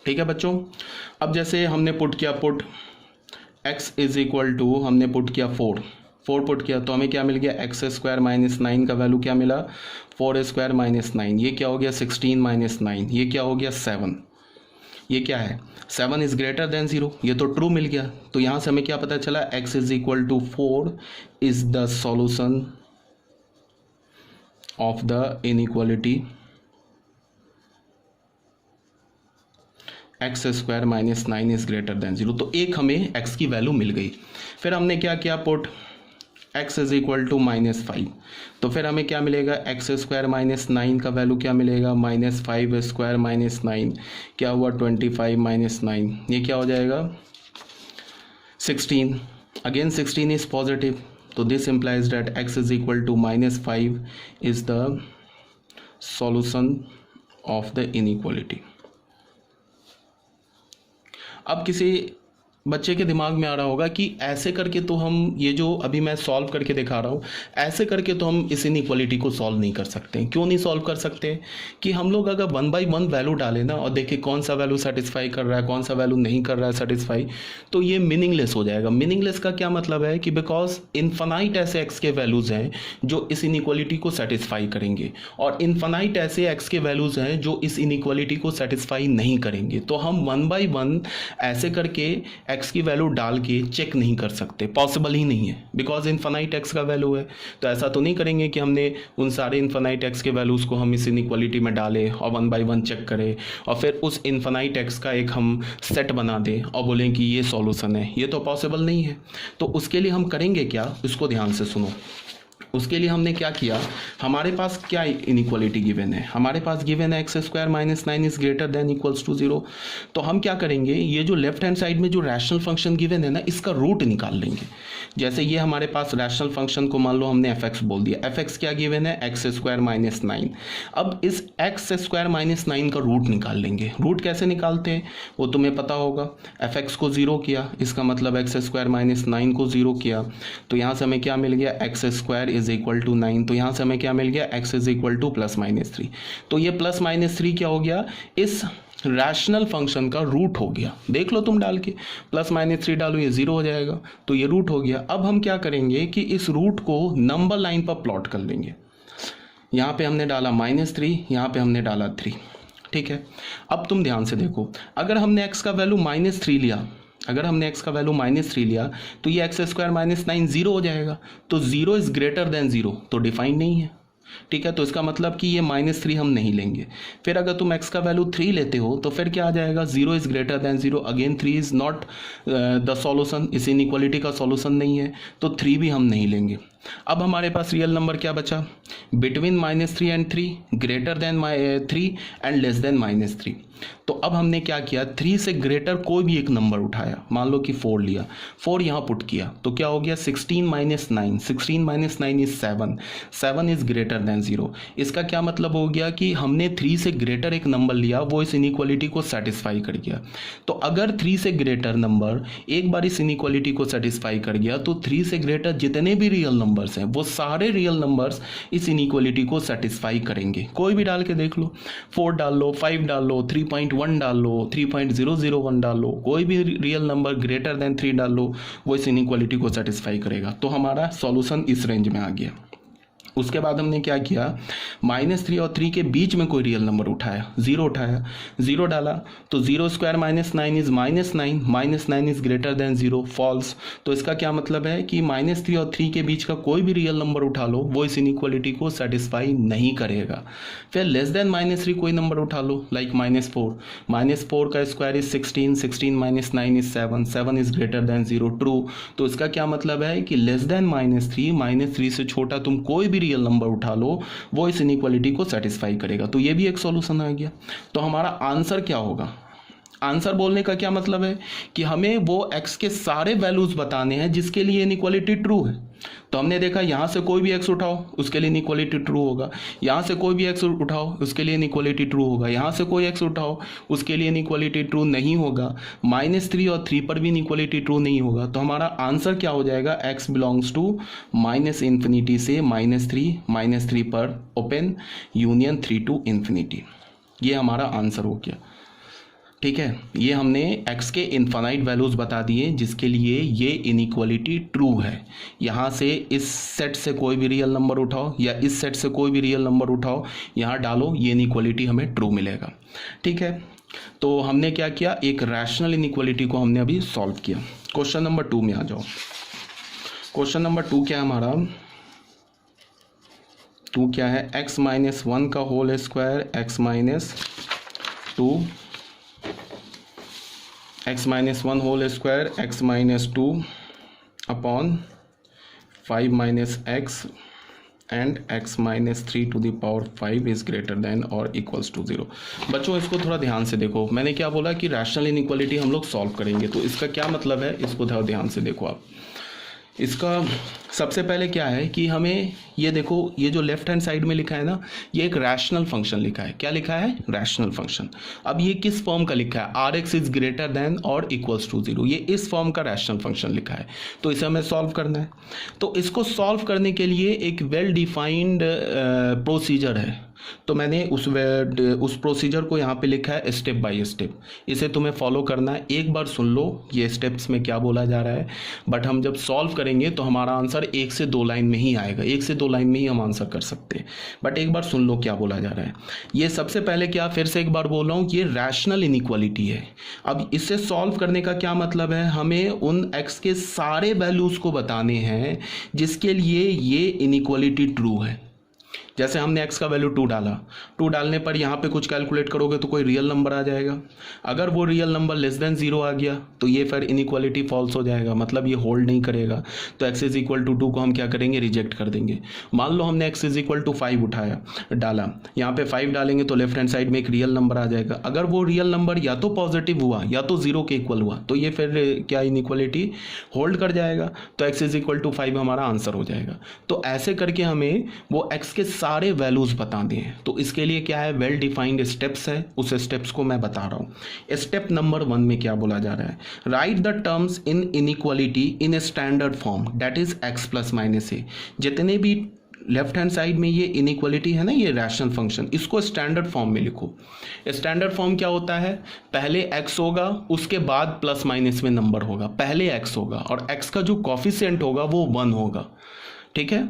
ठीक है बच्चों। अब जैसे हमने पुट किया, put x is equal to, हमने पुट किया 4 पुट किया तो हमें क्या मिल गया, एक्स स्क्वायर माइनस 9 का वैल्यू क्या मिला, 4 स्क्वायर माइनस 9, ये क्या हो गया 16 माइनस 9, ये क्या हो गया 7, ये क्या है 7 इज ग्रेटर देन 0, ये तो ट्रू मिल गया। तो यहाँ से हमें क्या पता चला, x is equal to 4 is the solution of the inequality x square minus 9 is greater than 0। तो एक हमें x की वैल्यू मिल गई। फिर हमने क्या किया, put x is equal to -5, तो फिर हमें क्या मिलेगा, एक्स स्क्वायर माइनस 9 का वैल्यू क्या मिलेगा, -5 स्क्वायर माइनस 9 क्या हुआ 25 माइनस 9, ये क्या हो जाएगा 16। अगेन 16 इज पॉजिटिव, तो this implies that x is equal to -5 is the solution of the inequality. अब किसी बच्चे के दिमाग में आ रहा होगा कि ऐसे करके तो हम, ये जो अभी मैं सॉल्व करके दिखा रहा हूँ, ऐसे करके तो हम इस इनइक्वालिटी को सॉल्व नहीं कर सकते। क्यों नहीं सॉल्व कर सकते, कि हम लोग अगर 1 बाई 1 वैल्यू डालें ना और देखें कौन सा वैल्यू सेटिस्फाई कर रहा है, कौन सा वैल्यू नहीं कर रहा है सेटिस्फाई, तो ये मीनिंगलेस हो जाएगा। मीनिंगलेस का क्या मतलब है कि बिकॉज इन्फानाइट ऐसे एक्स के वैल्यूज़ हैं जो इस इनइक्वालिटी को सेटिस्फाई करेंगे, और इन्फानाइट ऐसे एक्स के वैल्यूज़ हैं जो इस इनइक्वालिटी को सेटिस्फाई नहीं करेंगे। तो हम 1 बाई 1 ऐसे करके एक्स की वैल्यू डाल के चेक नहीं कर सकते, पॉसिबल ही नहीं है, बिकॉज इनफानाइट एक्स का वैल्यू है। तो ऐसा तो नहीं करेंगे कि हमने उन सारे इनफानाइट एक्स के वैल्यूज़ को हम इस इनइक्वालिटी में डालें और 1 बाई 1 चेक करें और फिर उस इनफानाइट एक्स का एक हम सेट बना दें और बोलें कि ये सॉल्यूशन है। ये तो पॉसिबल नहीं है। तो उसके लिए हम करेंगे क्या, इसको ध्यान से सुनो। उसके लिए हमने क्या किया, हमारे पास क्या इनइक्वालिटी गिवन है, हमारे पास गिवन है x square minus 9 is greater than equals to 0। तो हम क्या करेंगे, ये जो लेफ्ट हैंड साइड में जो रैशनल फंक्शन गिवन है ना, इसका रूट निकाल लेंगे। जैसे ये हमारे पास रैशनल फंक्शन को मान लो हमने एफ एक्स बोल दिया, एफ एक्स क्या गिवन है, एक्स स्क्वायर माइनस 9। अब इस एक्स स्क्वायर माइनस 9 का रूट निकाल लेंगे। रूट कैसे निकालते हैं वो तुम्हें पता होगा, एफ एक्स को 0 किया, इसका मतलब एक्स स्क्वायर माइनस 9 को 0 किया, तो यहाँ से हमें क्या मिल गया, x square is equal to 9, तो यहाँ से हमें क्या मिल गया, x इज इक्वल टू +-3। तो ये +-3 क्या हो गया, इस रैशनल फंक्शन का रूट हो गया। देख लो तुम डाल के, +-3 डालो ये 0 हो जाएगा, तो ये रूट हो गया। अब हम क्या करेंगे कि इस रूट को नंबर लाइन पर प्लॉट कर लेंगे। यहाँ पे हमने डाला -3, यहाँ पे हमने डाला 3, ठीक है। अब तुम ध्यान से देखो, अगर हमने x का वैल्यू -3 लिया, अगर हमने x का वैल्यू -3 लिया तो ये एक्स स्क्वायर माइनस 9 0 हो जाएगा। तो 0 इज ग्रेटर देन 0 तो डिफाइन नहीं है, ठीक है। तो इसका मतलब कि ये -3 हम नहीं लेंगे। फिर अगर तुम x का वैल्यू 3 लेते हो तो फिर क्या आ जाएगा, 0 is greater than 0, again 3 is not the solution, इस इनइक्वालिटी का सॉल्यूशन नहीं है, तो 3 भी हम नहीं लेंगे। अब हमारे पास रियल नंबर क्या बचा, between -3 and 3, greater than 3 and less than -3। तो अब हमने क्या किया, 3 से ग्रेटर कोई भी एक नंबर उठाया, मान लो कि 4 लिया, 4 यहाँ पुट किया तो क्या हो गया 16 minus 9, 16 minus 9 is 7, 7 is greater than 0। इसका क्या मतलब हो गया कि हमने 3 से ग्रेटर एक नंबर लिया, वो इस इनइक्वालिटी को सेटिस्फाई कर गया। तो अगर 3 से ग्रेटर नंबर एक बार इस इनइक्वालिटी को सेटिस्फाई कर गया तो 3 से ग्रेटर जितने भी रियल नंबर्स हैं वो सारे रियल नंबर्स इस इनइक्वालिटी को सेटिस्फाई करेंगे। कोई भी डाल के देख लो, 4 डाल लो, 5 डाल लो, 3.1 डाल लो, 3.001 डाल लो, कोई भी रियल नंबर ग्रेटर देन 3 डाल लो, वो इस इनइक्वालिटी को सेटिस्फाई करेगा। तो हमारा सॉल्यूशन इस रेंज में आ गया। उसके बाद हमने क्या किया, -3 और 3 के बीच में कोई रियल नंबर उठाया, 0 उठाया, 0 डाला तो 0 square minus 9 is -9, -9 is greater than 0, false. तो इसका क्या मतलब है कि -3 और 3 के बीच का कोई भी रियल नंबर उठा लो, वो इस इनइक्वालिटी को सेटिस्फाई नहीं करेगा। फिर लेस देन -3 कोई नंबर उठा लो, लाइक -4 का square is 16, 16 minus 9 is 7, 7 is greater than 0, true. तो इसका क्या मतलब है कि लेस देन -3 से छोटा तुम कोई भी रियल नंबर उठा लो, वो इस इनइक्वालिटी को सेटिस्फाई करेगा। तो ये भी एक सॉल्यूशन आ गया। तो हमारा आंसर क्या होगा, आंसर बोलने का क्या मतलब है कि हमें वो x के सारे वैल्यूज बताने हैं जिसके लिए इनइक्वालिटी ट्रू है। तो हमने देखा यहाँ से कोई भी x उठाओ उसके लिए इनइक्वालिटी ट्रू होगा, यहाँ से कोई भी x उठाओ उसके लिए इनइक्वालिटी ट्रू होगा, यहाँ से कोई x उठाओ उसके लिए इनइक्वालिटी ट्रू नहीं होगा, -3 और 3 पर भी इनइक्वालिटी ट्रू नहीं होगा। तो हमारा आंसर क्या हो जाएगा, x बिलोंग्स टू -∞ से -3 पर ओपन यूनियन 3 to ∞। ये हमारा आंसर हो गया। ठीक है, ये हमने x के इनफाइनाइट वैल्यूज़ बता दिए जिसके लिए ये इनइक्वालिटी ट्रू है। यहाँ से इस सेट से कोई भी रियल नंबर उठाओ या इस सेट से कोई भी रियल नंबर उठाओ, यहाँ डालो, ये इनइक्वालिटी हमें ट्रू मिलेगा। ठीक है, तो हमने क्या किया, एक रैशनल इनइक्वालिटी को हमने अभी सॉल्व किया। क्वेश्चन नंबर 2 में आ जाओ। क्वेश्चन नंबर 2 क्या है हमारा, 2 क्या है, x माइनस 1 का whole square x minus 1 whole square x minus 2 upon 5 minus x and x minus 3 to the power 5 is greater than और इक्वल्स टू 0। बच्चों इसको थोड़ा ध्यान से देखो, मैंने क्या बोला कि रैशनल इनइक्वालिटी हम लोग सॉल्व करेंगे, तो इसका क्या मतलब है, इसको थोड़ा ध्यान से देखो आप। इसका सबसे पहले क्या है कि हमें ये देखो, ये जो लेफ्ट हैंड साइड में लिखा है ना, ये एक रैशनल फंक्शन लिखा है। क्या लिखा है, रैशनल फंक्शन। अब ये किस फॉर्म का लिखा है, R x is greater than और इक्वल्स टू 0, ये इस फॉर्म का रैशनल फंक्शन लिखा है, तो इसे हमें सॉल्व करना है। तो इसको सॉल्व करने के लिए एक वेल डिफाइंड प्रोसीजर है, तो मैंने उस प्रोसीजर को यहाँ पे लिखा है स्टेप बाय स्टेप। इसे तुम्हें फॉलो करना है, एक बार सुन लो ये स्टेप्स में क्या बोला जा रहा है, बट हम जब सॉल्व करेंगे तो हमारा आंसर 1 से 2 लाइन में ही आएगा, 1 से 2 लाइन में ही हम आंसर कर सकते हैं, बट एक बार सुन लो क्या बोला जा रहा है। ये सबसे पहले क्या, फिर से एक बार बोल रहा हूँ, ये रैशनल इनइक्वालिटी है। अब इसे सॉल्व करने का क्या मतलब है, हमें उन x के सारे वैल्यूज़ को बताने हैं जिसके लिए ये इनइक्वालिटी ट्रू है। जैसे हमने x का वैल्यू 2 डाला, 2 डालने पर यहाँ पे कुछ कैलकुलेट करोगे तो कोई रियल नंबर आ जाएगा। अगर वो रियल नंबर लेस देन 0 आ गया तो ये फिर इनइक्वालिटी फॉल्स हो जाएगा, मतलब ये होल्ड नहीं करेगा। तो x इज इक्वल टू 2 को हम क्या करेंगे, रिजेक्ट कर देंगे। मान लो हमने x इज इक्वल टू 5 उठाया, डाला, यहाँ पे 5 डालेंगे तो लेफ्ट हैंड साइड में एक रियल नंबर आ जाएगा। अगर वो रियल नंबर या तो पॉजिटिव हुआ या तो 0 के इक्वल हुआ तो ये फिर क्या इनइक्वालिटी होल्ड कर जाएगा, तो x इज इक्वल टू 5 हमारा आंसर हो जाएगा। तो ऐसे करके हमें वो x के सारे वैल्यूज बता दें, तो इसके लिए क्या है, वेल डिफाइंड स्टेप्स है, उस स्टेप्स को मैं बता रहा हूं। स्टेप नंबर 1 में क्या बोला जा रहा है, right the terms in inequality in a standard form that is x plus minus a. जितने भी लेफ्ट हैंड साइड में ये इनइक्वालिटी है ना, ये रैशनल फंक्शन, इसको स्टैंडर्ड फॉर्म में लिखो। स्टैंडर्ड फॉर्म क्या होता है, पहले x होगा, उसके बाद प्लस माइनस में नंबर होगा, पहले x होगा और x का जो कॉफिशिएंट होगा वो 1 होगा। ठीक है,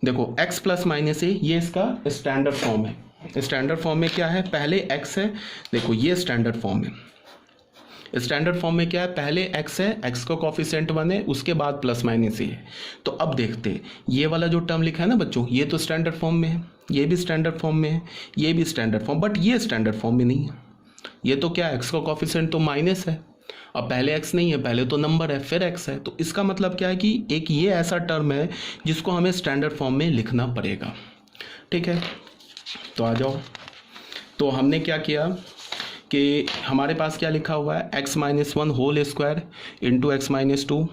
देखो x प्लस माइनस ए, ये इसका स्टैंडर्ड फॉर्म है। स्टैंडर्ड फॉर्म में क्या है, पहले x है, देखो ये स्टैंडर्ड फॉर्म है। स्टैंडर्ड फॉर्म में क्या है, पहले x है, x का कॉफिशिएंट 1 है, उसके बाद प्लस माइनस ए है। तो अब देखते हैं, ये वाला जो टर्म लिखा है ना बच्चों, ये तो स्टैंडर्ड फॉर्म में है, ये भी स्टैंडर्ड फॉर्म में है, ये भी स्टैंडर्ड फॉर्म, बट ये स्टैंडर्ड फॉर्म में नहीं है। ये तो क्या है, x का कॉफिशिएंट तो माइनस है, अब पहले x नहीं है, पहले तो नंबर है, फिर x है। तो इसका मतलब क्या है कि एक ये ऐसा टर्म है जिसको हमें स्टैंडर्ड फॉर्म में लिखना पड़ेगा। ठीक है, तो आ जाओ। तो हमने क्या किया कि हमारे पास क्या लिखा हुआ है, x minus 1 whole square into x minus 2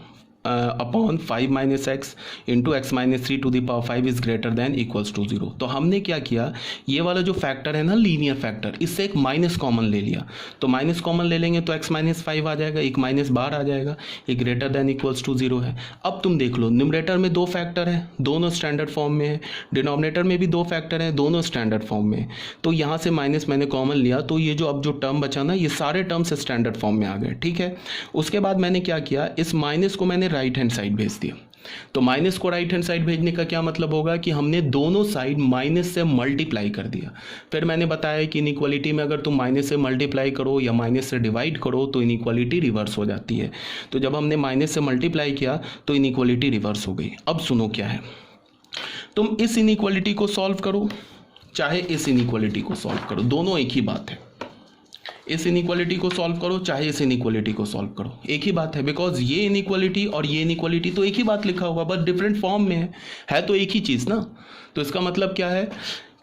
upon 5 minus x into x minus 3 to the power 5 is greater than equals to 0। तो हमने क्या किया, ये वाला जो फैक्टर है ना, लीनियर फैक्टर, इससे एक माइनस कॉमन ले लिया। तो माइनस कॉमन ले लेंगे तो x माइनस 5 आ जाएगा, एक माइनस बाहर आ जाएगा, ये ग्रेटर देन इक्वल्स टू 0 है। अब तुम देख लो, न्यूमरेटर में 2 फैक्टर है, दोनों स्टैंडर्ड फॉर्म में है, डिनोमिनेटर में भी 2 फैक्टर है, दोनों स्टैंडर्ड फॉर्म में। तो यहाँ से माइनस मैंने कॉमन लिया, तो ये जो अब जो टर्म बचा ना, ये सारे टर्म्स स्टैंडर्ड फॉर्म में आ गए। ठीक है, उसके बाद मैंने क्या किया, इस माइनस को मैंने राइट हैंड साइड भेज दिया। तो माइनस को राइट हैंड साइड भेजने का क्या मतलब होगा कि हमने दोनों साइड माइनस से मल्टीप्लाई कर दिया। फिर मैंने बताया कि इनइक्वालिटी में अगर तुम माइनस से मल्टीप्लाई करो या माइनस से डिवाइड करो तो इनइक्वालिटी रिवर्स हो जाती है। तो जब हमने माइनस से मल्टीप्लाई किया तो इनइक्वालिटी रिवर्स हो गई। अब सुनो क्या है, तुम इस इनइक्वालिटी को सॉल्व करो चाहे इस इनइक्वालिटी को सॉल्व करो, दोनों एक ही बात है। इस इनइक्वालिटी को सॉल्व करो चाहे इस इनइक्वालिटी को सॉल्व करो, एक ही बात है, बिकॉज ये इनइक्वालिटी और ये इनइक्वालिटी तो एक ही बात लिखा हुआ, बस डिफरेंट फॉर्म में है तो एक ही चीज़ ना। तो इसका मतलब क्या है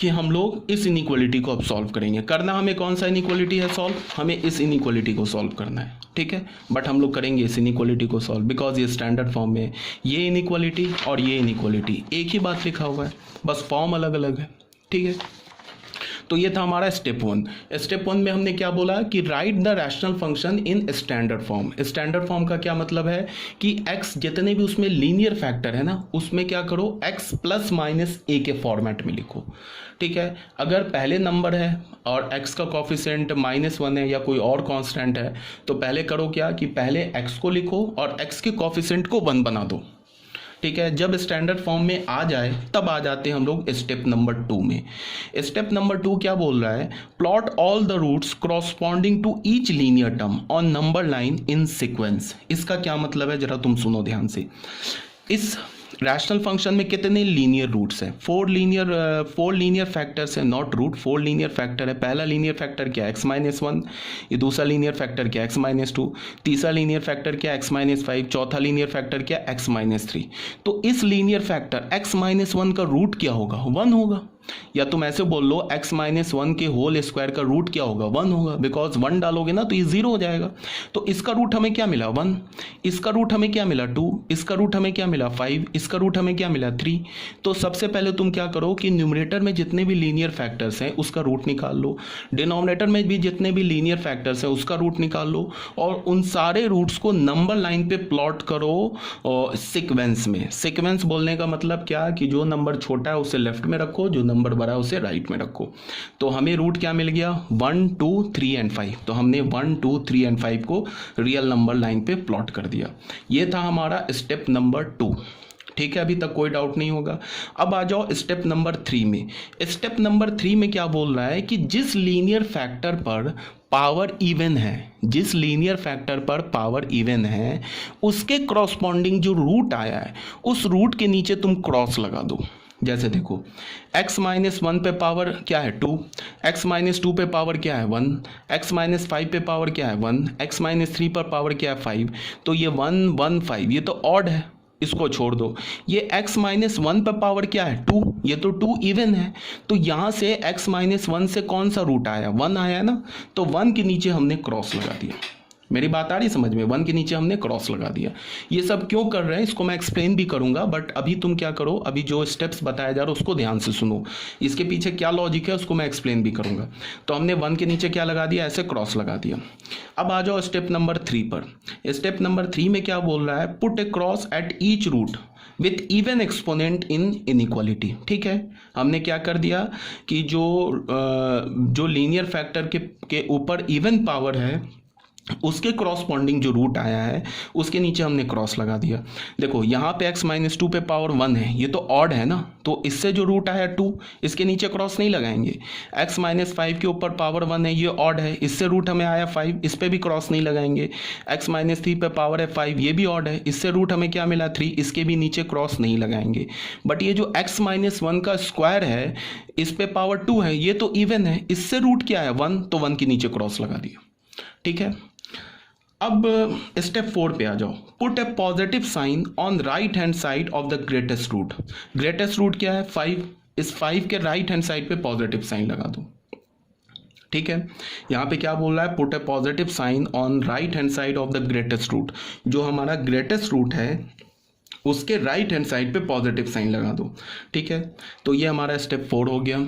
कि हम लोग इस इनइक्वालिटी को अब सॉल्व करेंगे। करना हमें कौन सा इनइक्वालिटी है सॉल्व, हमें इस इनइक्वालिटी को सॉल्व करना है। ठीक है, बट हम लोग करेंगे इस इनइक्वालिटी को सॉल्व बिकॉज ये स्टैंडर्ड फॉर्म में है। ये इनइक्वालिटी और ये इनइक्वालिटी एक ही बात लिखा हुआ है, बस फॉर्म अलग अलग है। ठीक है, तो ये था हमारा स्टेप 1। स्टेप 1 में हमने क्या बोला कि right the rational function in standard form. Standard form का क्या मतलब है कि x जितने भी उसमें लीनियर फैक्टर है ना, उसमें क्या करो, x प्लस माइनस a के फॉर्मेट में लिखो। ठीक है, अगर पहले नंबर है और x का कोफिशिएंट -1 है या कोई और कांस्टेंट है, तो पहले करो क्या कि पहले x को लिखो और x के कोफिशिएंट को 1 बना दो। ठीक है, जब स्टैंडर्ड फॉर्म में आ जाए तब आ जाते हैं हम लोग स्टेप नंबर 2 में। स्टेप नंबर 2 क्या बोल रहा है, plot all the roots corresponding to each linear term on number line in sequence. इसका क्या मतलब है, जरा तुम सुनो ध्यान से। इस रैशनल फंक्शन में कितने लीनियर रूट्स हैं, 4 लीनियर फैक्टर्स हैं, नॉट रूट, 4 लीनियर फैक्टर है। पहला लीनियर फैक्टर क्या है, x-1, ये दूसरा लीनियर फैक्टर क्या है, x-2, तीसरा लीनियर फैक्टर क्या है, x-5, चौथा लीनियर फैक्टर क्या है, x-3। तो इस लीनियर फैक्टर x-1 का रूट क्या होगा, 1 होगा। या तुम ऐसे बोल लो x-1 के होल स्क्वायर का रूट क्या होगा, 1 होगा, बिकॉज 1 डालोगे ना तो ये 0 हो जाएगा। तो इसका रूट हमें क्या मिला, 1, इसका रूट हमें क्या मिला, 2, इसका रूट हमें क्या मिला, 5, इसका रूट हमें क्या मिला, 3। तो सबसे पहले तुम क्या करो कि न्यूमरेटर में जितने भी लीनियर फैक्टर्स हैं उसका रूट निकाल लो, डिनोमिनेटर में भी जितने भी लीनियर फैक्टर्स हैं उसका रूट निकाल लो, और उन सारे रूट्स को नंबर लाइन पे प्लॉट करो सीक्वेंस में। सीक्वेंस बोलने का मतलब क्या कि जो नंबर छोटा है उसे लेफ्ट में रखो, जो नंबर बड़ा है उसे राइट में रखो। तो हमें रूट क्या मिल गया, 1, 2, 3 एंड 5। तो हमने 1, 2, 3 एंड 5 को रियल नंबर लाइन पे प्लॉट कर दिया। ये था हमारा स्टेप नंबर 2। ठीक है, अभी तक कोई डाउट नहीं होगा। अब आ जाओ स्टेप नंबर 3 में। स्टेप नंबर 3 में क्या बोल रहा है कि जिस लीनियर फैक्टर पर पावर इवन है, जिस लीनियर फैक्टर पर पावर इवन है उसके क्रॉसपॉन्डिंग जो रूट आया है उस रूट के नीचे तुम क्रॉस लगा दो। जैसे देखो x-1 पे पावर क्या है, 2, x-2 पे पावर क्या है, 1, x-5 पे पावर क्या है, 1, x-3 पर पावर क्या है, 5। तो ये 1, 1, 5 ये तो ऑड है, इसको छोड़ दो। ये x-1 पर पावर क्या है, 2, ये तो 2 इवन है। तो यहां से x-1 से कौन सा रूट आया, 1 आया ना, तो 1 के नीचे हमने क्रॉस लगा दिया। मेरी बात आ रही समझ में, 1 के नीचे हमने क्रॉस लगा दिया। ये सब क्यों कर रहे हैं इसको मैं एक्सप्लेन भी करूंगा, बट अभी तुम क्या करो, अभी जो स्टेप्स बताया जा रहा है उसको ध्यान से सुनो, इसके पीछे क्या लॉजिक है उसको मैं एक्सप्लेन भी करूंगा। तो हमने 1 के नीचे क्या लगा दिया, ऐसे क्रॉस लगा दिया। अब आ जाओ स्टेप नंबर 3 पर। स्टेप नंबर 3 में क्या बोल रहा है, put a cross at each root with even exponent in inequality. ठीक है, हमने क्या कर दिया कि जो लीनियर फैक्टर के ऊपर इवन पावर है उसके क्रॉसपॉन्डिंग जो रूट आया है उसके नीचे हमने क्रॉस लगा दिया। देखो यहाँ पे x-2 पे पावर 1 है, ये तो ऑड है ना, तो इससे जो रूट आया 2, इसके नीचे क्रॉस नहीं लगाएंगे। x-5 के ऊपर पावर 1 है, ये ऑड है, इससे रूट हमें आया 5, इस पे भी क्रॉस नहीं लगाएंगे। x-3 पे पावर है 5, ये भी ऑड है, इससे रूट हमें क्या मिला 3, इसके भी नीचे क्रॉस नहीं लगाएंगे। बट ये जो x-1 का स्क्वायर है इस पे पावर 2 है, ये तो इवन है, इससे रूट क्या है 1, तो 1 के नीचे क्रॉस लगा दिया। ठीक है, अब स्टेप 4 पे आ जाओ। Put a positive sign on right hand side of the greatest root. Greatest root क्या है, 5, इस 5 के राइट हैंड साइड पे पॉजिटिव साइन लगा दो। ठीक है, यहाँ पे क्या बोल रहा है, put a positive sign on right hand side of the greatest root. जो हमारा ग्रेटेस्ट रूट है उसके राइट हैंड साइड पे पॉजिटिव साइन लगा दो। ठीक है, तो ये हमारा स्टेप 4 हो गया।